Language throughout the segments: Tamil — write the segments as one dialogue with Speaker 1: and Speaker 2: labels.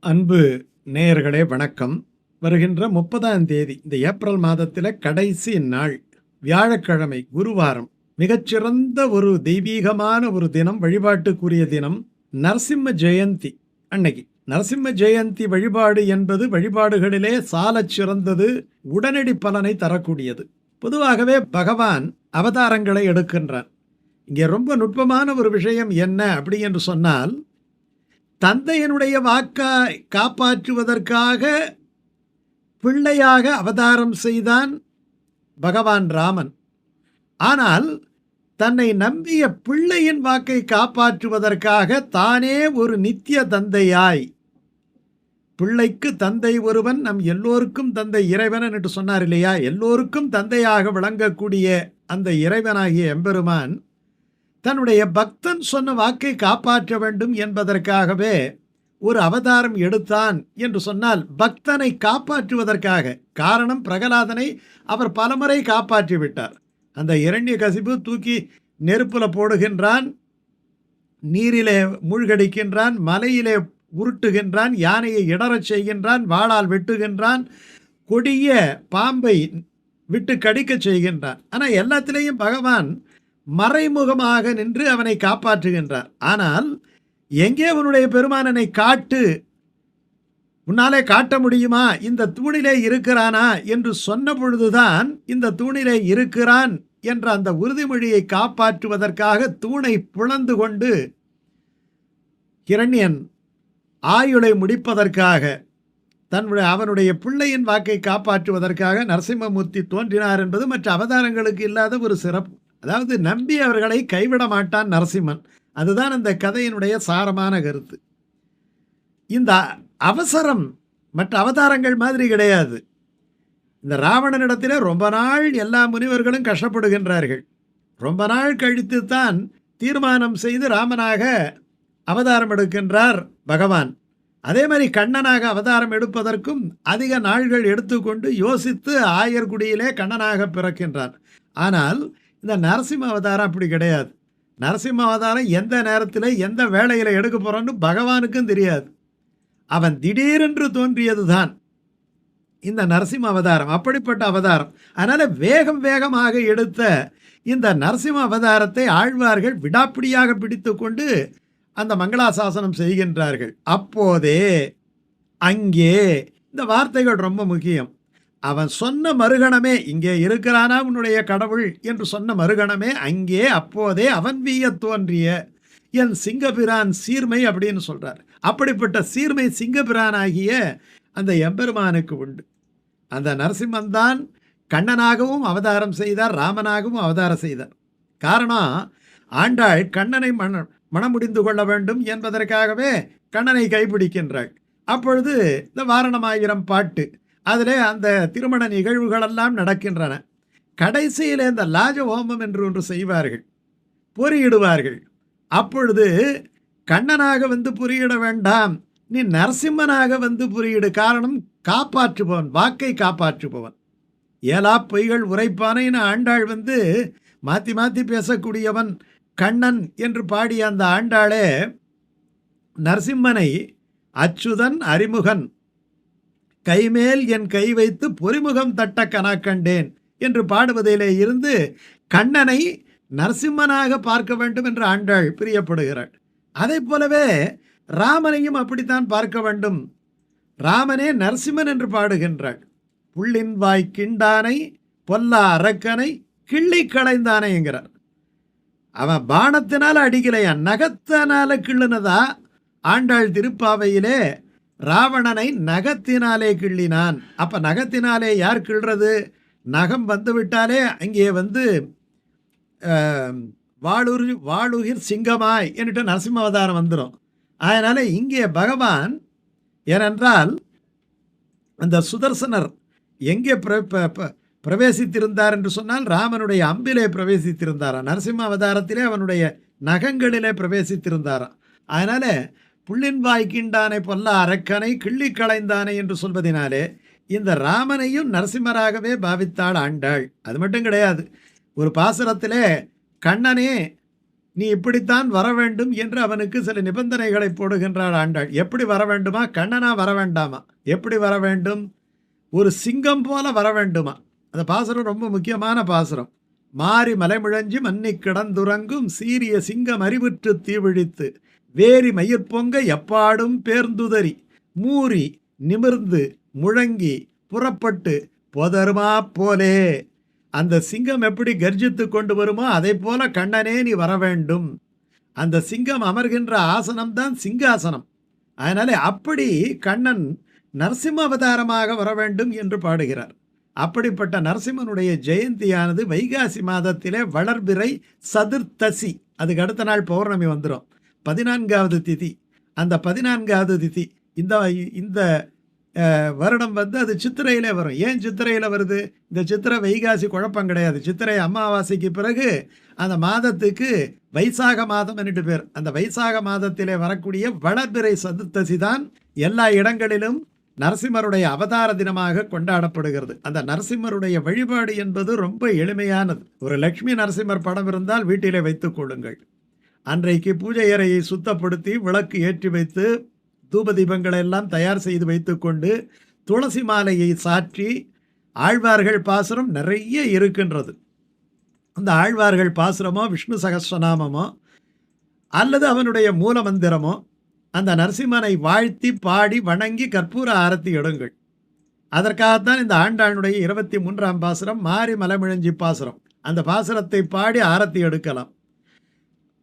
Speaker 1: அன்பு நேயர்களே வணக்கம். வருகின்ற 30ஆம் தேதி இந்த ஏப்ரல் மாதத்தில் கடைசி நாள் வியாழக்கிழமை குருவாரம். மிகச்சிறந்த ஒரு தெய்வீகமான ஒரு தினம், வழிபாட்டுக்குரிய தினம் நரசிம்ம ஜெயந்தி. அன்னைக்கு நரசிம்ம ஜெயந்தி வழிபாடு என்பது வழிபாடுகளிலே சாலச் சிறந்தது, உடனடி பலனை தரக்கூடியது. பொதுவாகவே பகவான் அவதாரங்களை எடுக்கின்றான். இங்கே ரொம்ப நுட்பமான ஒரு விஷயம் என்ன அப்படி என்று சொன்னால், தந்தையனுடைய வாக்கை காப்பாற்றுவதற்காக பிள்ளையாக அவதாரம் செய்தான் பகவான் ராமன். ஆனால் தன்னை நம்பிய பிள்ளையின் வாக்கை காப்பாற்றுவதற்காக தானே ஒரு நித்திய தந்தையாய், பிள்ளைக்கு தந்தை ஒருவன், நம் எல்லோருக்கும் தந்தை இறைவன் என்று சொன்னார் இல்லையா? எல்லோருக்கும் தந்தையாக விளங்கக்கூடிய அந்த இறைவனாகிய எம்பெருமான் தன்னுடைய பக்தன் சொன்ன வாக்கை காப்பாற்ற வேண்டும் என்பதற்காகவே ஒரு அவதாரம் எடுத்தான் என்று சொன்னால், பக்தனை காப்பாற்றுவதற்காக. காரணம், பிரகலாதனை அவர் பலமுறை காப்பாற்றி விட்டார். அந்த இரண்யகசிபு தூக்கி நெருப்புல போடுகின்றான், நீரிலே மூழ்கடிக்கின்றான், மலையிலே உருட்டுகின்றான், யானையை இடறச் செய்கின்றான், வாளால் வெட்டுகின்றான், கொடிய பாம்பை விட்டு கடிக்க செய்கின்றான். ஆனால் எல்லாத்திலேயும் பகவான் மறைமுகமாக நின்று அவனை காப்பாற்றுகின்றார். ஆனால் எங்கே உன்னுடைய பெருமானனை காட்டு, உன்னாலே காட்ட முடியுமா, இந்த தூணிலே இருக்கிறானா என்று சொன்ன பொழுதுதான் இந்த தூணிலே இருக்கிறான் என்ற அந்த உறுதிமொழியை காப்பாற்றுவதற்காக தூணை பிளந்து கொண்டு இரண்யன் ஆயுளை முடிப்பதற்காக, அவனுடைய பிள்ளையின் வாக்கை காப்பாற்றுவதற்காக நரசிம்மமூர்த்தி தோன்றினார் என்பது மற்ற அவதாரங்களுக்கு இல்லாத ஒரு சிறப்பு. அதாவது நம்பி அவர்களை கைவிட மாட்டான் நரசிம்மன். அதுதான் அந்த கதையினுடைய சாரமான கருத்து. இந்த அவசரம் மற்ற அவதாரங்கள் மாதிரி கிடையாது. இந்த ராவணனிடத்தில் ரொம்ப நாள் எல்லா முனிவர்களும் கஷ்டப்படுகின்றார்கள். ரொம்ப நாள் கழித்து தான் தீர்மானம் செய்து ராமனாக அவதாரம் எடுக்கின்றார் பகவான். அதே மாதிரி கண்ணனாக அவதாரம் எடுப்பதற்கும் அதிக நாள்கள் எடுத்துக்கொண்டு யோசித்து ஆயர்குடியிலே கண்ணனாக பிறக்கின்றான். ஆனால் இந்த நரசிம்ம அவதாரம் அப்படி கிடையாது. நரசிம்ம அவதாரம் எந்த நேரத்தில் எந்த வேளையில் எடுக்க போகிறான்னு பகவானுக்கும் தெரியாது. அவன் திடீரென்று தோன்றியது தான் இந்த நரசிம்ம அவதாரம். அப்படிப்பட்ட அவதாரம். அதனால் வேகமாக எடுத்த இந்த நரசிம்ம அவதாரத்தை ஆழ்வார்கள் விடாப்பிடியாக பிடித்து கொண்டு அந்த மங்களாசாசனம் செய்கின்றார்கள். அப்போதே அங்கே இந்த வார்த்தைகள் ரொம்ப முக்கியம். அவன் சொன்ன மறுகணமே, இங்கே இருக்கிறானா உன்னுடைய கடவுள் என்று சொன்ன மறுகணமே, அங்கே அப்போதே அவன் வீய தோன்றிய என் சிங்கபிரான் சீர்மை அப்படின்னு சொல்றார். அப்படிப்பட்ட சீர்மை சிங்கபிரானாகிய அந்த எம்பெருமானுக்கு உண்டு. அந்த நரசிம்மன் தான் கண்ணனாகவும் அவதாரம் செய்தார், ராமனாகவும் அவதாரம் செய்தார். காரணம், ஆண்டாள் கண்ணனை மணமுடிந்து கொள்ள வேண்டும் என்பதற்காகவே கண்ணனை கைப்பிடிக்கின்றாள். அப்பொழுது இந்த வாரணமாயிரம் பாட்டு, அதில் அந்த திருமண நிகழ்வுகளெல்லாம் நடக்கின்றன. கடைசியில் இந்த லாஜ ஹோமம் என்று ஒன்று செய்வார்கள், பொறியிடுவார்கள். அப்பொழுது கண்ணனாக வந்து பொறியிட வேண்டாம், நீ நரசிம்மனாக வந்து பொறியிடு. காரணம், காப்பாற்றுபவன், வாக்கை காப்பாற்றுபவன். ஏலா பொய்கள் உரைப்பானைன்னு ஆண்டாள் வந்து மாற்றி மாற்றி பேசக்கூடியவன் கண்ணன் என்று பாடிய அந்த ஆண்டாளே நரசிம்மனை அச்சுதன் அறிமுகன் கைமேல் என் கை வைத்து பொறிமுகம் தட்ட கனாக்கண்டேன் என்று பாடுவதிலே இருந்து கண்ணனை நரசிம்மனாக பார்க்க வேண்டும் என்று ஆண்டாள் பிரியப்படுகிறாள். அதை போலவே ராமனையும் அப்படித்தான் பார்க்க வேண்டும். ராமனே நரசிம்மன் என்று பாடுகின்றாள். புள்ளின் வாய் கிண்டானை பொல்லா அரக்கனை கிள்ளி களைந்தானே என்கிறார். அவன் பானத்தினால அடிக்கலையா, நகத்தினால கிள்ளுனதா. ஆண்டாள் திருப்பாவையிலே ராவணனை நகத்தினாலே கிள்ளினான். அப்போ நகத்தினாலே யார் கிள்றது? நகம் வந்து விட்டாலே அங்கே வந்து வாளுகிர் சிங்கமாய் என்னட்டு நரசிம்ம அவதாரம் வந்துடும். அதனால் இங்கே பகவான், ஏனென்றால் அந்த சுதர்சனர் எங்கே பிரவேசித்திருந்தார் என்று சொன்னால் ராமனுடைய அம்பிலே பிரவேசித்திருந்தாராம். நரசிம்ம அவதாரத்திலே அவனுடைய நகங்களிலே பிரவேசித்திருந்தாராம். அதனால் புள்ளின் வாய்க்கிண்டானை பொல்ல அரக்கனை கிள்ளி களைந்தானே என்று சொல்வதனாலே இந்த ராமனையும் நரசிம்மராகவே பாவித்தாள் ஆண்டாள். அது மட்டும் கிடையாது, ஒரு பாசுரத்திலே கண்ணனே நீ இப்படித்தான் வர வேண்டும் என்று அவனுக்கு சில நிபந்தனைகளை போடுகின்றாள் ஆண்டாள். எப்படி வர வேண்டுமா? கண்ணனா வர வேண்டாமா? எப்படி வர வேண்டும்? ஒரு சிங்கம் போல வர வேண்டுமா? அந்த பாசுரம் ரொம்ப முக்கியமான பாசுரம். மாரி மலைமுழஞ்சி மன்னி கிடந்துறங்கும் சீரிய சிங்கம் அறிவுற்று தீவிழித்து வேரி மயிர்பொங்க எப்பாடும் பேர்ந்துதறி மூறி நிமிர்ந்து முழங்கி புறப்பட்டு போதருமா போலே. அந்த சிங்கம் எப்படி கர்ஜித்து கொண்டு வருமோ அதை போல கண்ணனே நீ வர வேண்டும். அந்த சிங்கம் அமர்கின்ற ஆசனம்தான் சிங்காசனம். அதனாலே அப்படி கண்ணன் நரசிம்ம அவதாரமாக வர வேண்டும் என்று பாடுகிறார். அப்படிப்பட்ட நரசிம்மனுடைய ஜெயந்தியானது வைகாசி மாதத்திலே வளர்பிறை சதுர்த்தசி, அதுக்கு அடுத்த நாள் பௌர்ணமி வந்துடும், 14வது திதி. அந்த 14வது திதி இந்த இந்த வருடம் அது சித்திரையிலே வரும். ஏன் சித்திரையில் வருது? இந்த சித்திரை வைகாசி குழப்பம் கிடையாது. சித்திரை அமாவாசைக்கு பிறகு அந்த மாதத்துக்கு வைசாக மாதம் என்று பேர். அந்த வைசாக மாதத்திலே வரக்கூடிய வளர்பிறை சதுர்த்தசி தான் எல்லா இடங்களிலும் நரசிம்மருடைய அவதார தினமாக கொண்டாடப்படுகிறது. அந்த நரசிம்மருடைய வழிபாடு என்பது ரொம்ப எளிமையானது. ஒரு லட்சுமி நரசிம்மர் படம் இருந்தால் வீட்டிலே வைத்துக் கொள்ளுங்கள். அன்றைக்கு பூஜை அறையை சுத்தப்படுத்தி விளக்கு ஏற்றி வைத்து தூப தீபங்களை எல்லாம் தயார் செய்து வைத்துக்கொண்டு துளசி மாலையை சாற்றி ஆழ்வார்கள் பாசுரம் நிறைய இருக்கின்றது. அந்த ஆழ்வார்கள் பாசுரமோ விஷ்ணு சகஸ்ரநாமமோ அல்லது அவனுடைய மூல மந்திரமோ அந்த நரசிம்மனை வாழ்த்தி பாடி வணங்கி கற்பூர ஆரத்தி எடுங்கள். அதற்காகத்தான் இந்த ஆண்டாளுடைய 23ஆம் பாசுரம் மாரி மலைமுழஞ்சி பாசுரம். அந்த பாசுரத்தை பாடி ஆரத்தி எடுக்கலாம்.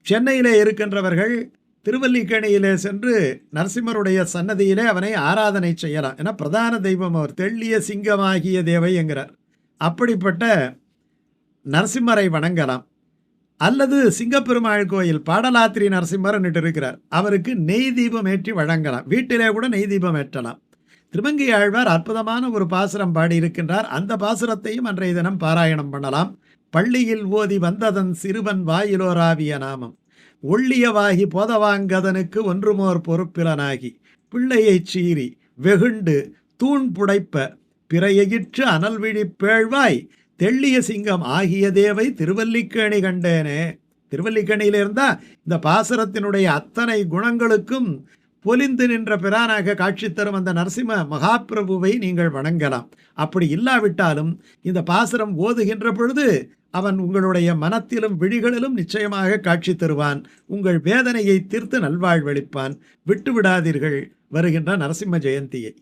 Speaker 1: சென்னையிலே இருக்கின்றவர்கள் திருவல்லிக்கேணியிலே சென்று நரசிம்மருடைய சன்னதியிலே அவனை ஆராதனை செய்யலாம். ஏன்னா பிரதான தெய்வம் அவர், தெள்ளிய சிங்கமாகிய தேவை என்கிறார். அப்படிப்பட்ட நரசிம்மரை வணங்கலாம். அல்லது சிங்கப்பெருமாள் கோயில் பாடலாத்திரி நரசிம்மர் இருக்கிறார், அவருக்கு நெய் தீபம் ஏற்றி வழங்கலாம். வீட்டிலே கூட நெய் தீபம் ஏற்றலாம். திருமங்கை ஆழ்வார் அற்புதமான ஒரு பாசுரம் பாடியிருக்கின்றார். அந்த பாசுரத்தையும் அன்றைய தினம் பாராயணம் பண்ணலாம். பள்ளியில் ஓதி வந்ததன் சிறுவன் வாயிலோராவிய நாமம் ஒள்ளியவாகி போதவாங்கதனுக்கு ஒன்றுமோர் பொறுப்பிலனாகி பிள்ளையைச் சீறி வெகுண்டு தூண் புடைப்ப பிறையிற்று அனல்விழி பேழ்வாய் தெள்ளிய சிங்கம் ஆகிய தேவை திருவல்லிக்கேணி கண்டேனே. திருவல்லிக்கேணியில இருந்தா இந்த பாசுரத்தினுடைய அத்தனை குணங்களுக்கும் பொலிந்து நின்ற பிரானாக காட்சி தரும் அந்த நரசிம்ம மகாபிரபுவை நீங்கள் வணங்கலாம். அப்படி இல்லாவிட்டாலும் இந்த பாசுரம் ஓதுகின்ற பொழுது அவன் உங்களுடைய மனத்திலும் விழிகளிலும் நிச்சயமாக காட்சி தருவான். உங்கள் வேதனையை தீர்த்து நல்வாழ்வளிப்பான். விட்டுவிடாதீர்கள் வருகின்ற நரசிம்ம ஜெயந்தியை.